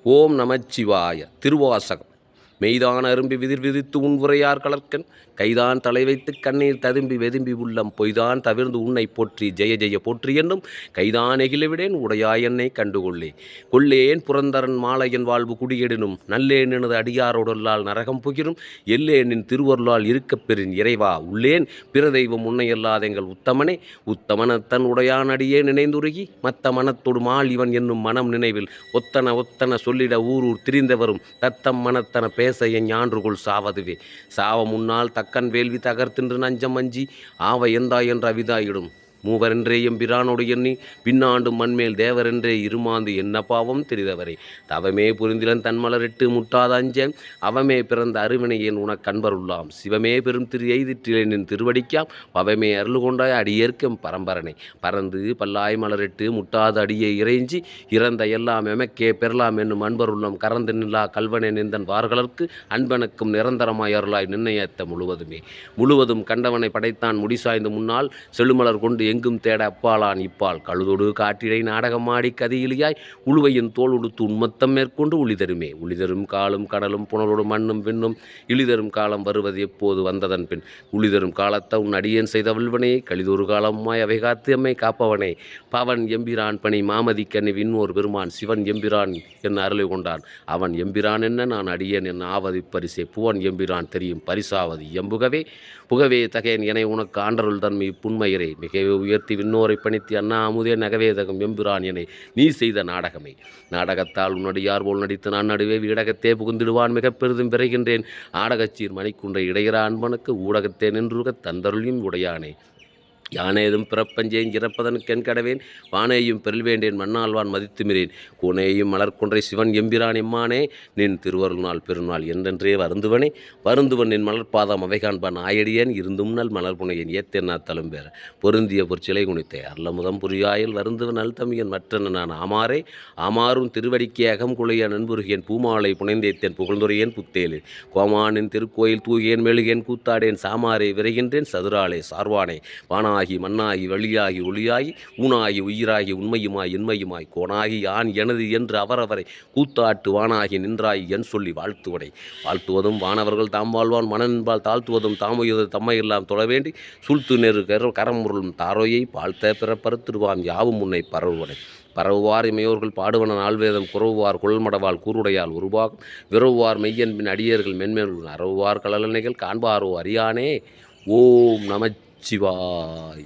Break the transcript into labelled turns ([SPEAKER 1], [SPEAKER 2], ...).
[SPEAKER 1] ஓம் நமச்சிவாய. திருவாசகம். மெய்தான் அரும்பி விதிர் விதித்து உன்வுரையார் கலர்க்கன் கைதான் தலை வைத்து கண்ணீர் ததும்பி வெதும்பி உள்ளம் பொய்தான் தவிர்ந்து உன்னை போற்றி ஜெய ஜெய போற்றி என்னும் கைதான் எகிலவிடேன் உடையாய் என்னை கண்டுகொள்ளே கொள்ளேன் புரந்தரன் மாலையன் வாழ்வு குடியெடினும் நல்லேன் எனது அடியாரோடொல்லால் நரகம் புகிரும் எல்லேன் நின் திருவருளால் இருக்கப் பெறின் இறைவா உள்ளேன் பிற தெய்வம் உன்னையல்லாத எங்கள் உத்தமனே உத்தமனத்தன் உடையான் அடியே நினைந்துருகி மத்த மனத்தொடு மால் இவன் என்னும் மனம் நினைவில் ஒத்தன சொல்லிட ஊரூர் திரிந்தவரும் தத்தம் மனத்தன பேச என் ஞான்றுகொள் சாவதுவே சாவ முன்னால் தக்கன் வேள்வி தகர்த்தின்று நஞ்சம் அஞ்சி ஆவ எந்தாய் என்ற அவிதாயிடும் மூவரென்றே எம்பிரானோடு எண்ணி பின்னாண்டு மண்மேல் தேவரென்றே இருமாந்து என்ன பாவம் தெரிதவரே தவமே புரிந்திலன் தன்மலரிட்டு முட்டாத அஞ்சேன் அவமே பிறந்த அருவினையேன் உனக் கண்பருள்ளாம் சிவமே பெரும் திரு எய்திற்றிலேனின் திருவடிக்காம் பவமே அருள் கொண்டாய் அடியேற்கும் பரம்பரனை பறந்து பல்லாய் மலரிட்டு முட்டாத அடியை இறைஞ்சி இறந்த எல்லாம் எமக்கே பெறலாம் என்னும் அன்பருள்ளம் கறந்து நில்லா கல்வனே நின்றன் வார்களற்கு அன்பனுக்கும் நிரந்தரமாய் அருளாய் நிர்ணயத்த முழுவதும் கண்டவனை படைத்தான் முடிசாய்ந்து முன்னால் செழுமலர் கொண்டு எங்கும் தேட அப்பாலான் இப்பால் கழுதொடு காட்டிடை நாடகமாடி கதியிலியாய் உழுவையின் தோல் உடுத்து உண்மத்தம் மேற்கொண்டு உளிதரும் காலும் கடலும் புனலோடு மண்ணும் விண்ணும் இழிதரும் காலம் வருவது எப்போது வந்ததன் பின் உளிதரும் காலத்தை உன் அடியேன் செய்த வல்வனே கழிதொரு காலமாய் அவை காத்து எம்மை காப்பவனே பவன் எம்பிரான் பணி மாமதி கண்ணி விண்ணோர் பெருமான் சிவன் எம்பிரான் என்ன அருளை கொண்டான் அவன் எம்பிரான் என்ன நான் அடியேன் என்ன ஆவதி பரிசே புவன் எம்பிரான் தெரியும் பரிசாவது புகவே தகேன் என உனக்கு ஆண்டருள் தன்மை புன்மையரே மிகவே உயர்த்தி விண்ணோரை பணித்து அண்ணா அமுதே நகவேதகம் எம்பிரான் என நீ செய்த நாடகமே நாடகத்தால் உன்னடியார் போல் நடித்து நான் நடுவே வீடகத்தே புகுந்திடுவான் மிக பெரிதும் விரைகின்றேன் ஆடகச்சீர் மணிக்குன்றை இடையிற அன்பனுக்கு ஊடகத்தே நின்றுக தந்தருளியும் உடையானே யானேதும் பிறப்பஞ்சேன் இறப்பதனுக்கென் கடவேன் வானேயும் பெருள் வேண்டேன் மண்ணால்வான் மதித்துமிரேன் கோனேயும் மலர்கொன்றை சிவன் எம்பிரான் எம்மானே நின் திருவருள் பெருநாள் என்றென்றே வருந்துவன் நின் மலர்பாதம் அவை காண்பான் ஆயடியேன் இருந்தும் நல் மலர்புனையன் ஏத்தென்னா தழும்பேற பொருந்திய பொற்சிலை குனித்தே அர்லமுதம் புரியாயில் வருந்துவன் அல்தமியன் மற்றன நான் ஆமாறும் திருவடிக்கே அகம் குலைய நண்புருகேன் பூமாலை புனைந்தேத்தேன் புகழ்ந்துரையேன் புத்தேலேன் கோமானின் திருக்கோயில் தூகேன் மெழுகேன் கூத்தாடேன் சாமாரே விரைகின்றேன் சதுராலே சார்வானே வானா மண்ணாகி வழியாகி ஒளியாகி ஊனாகி உயிராகி உண்மையுமாய் இன்மையுமாய் கோனாகி யான் எனது என்று அவரவரை கூத்தாட்டு வானாகி நின்றாய் என் சொல்லி வாழ்த்துவதும் வானவர்கள் தாம் வாழ்வான் மனநின்பால் தாழ்த்துவதும் தாமுயது தம்மையெல்லாம் தொழ வேண்டி சுழ்த்து நெரு கரமுருளும் தாரோயை பாழ்த்த பிறப்பறுத்திடுவான் யாவும் முன்னை பரவுவார் இமையோர்கள் பாடுவன நால்வேதம் குறவுவார் குழல்மடவால் கூருடையால் உருவாகும் விரவுவார் மெய்யன்பின் அடியர்கள் மென்மேல் அறவுவார் கலலனைகள் காண்பாரோ அறியானே ஓம் நமச்சிவாய.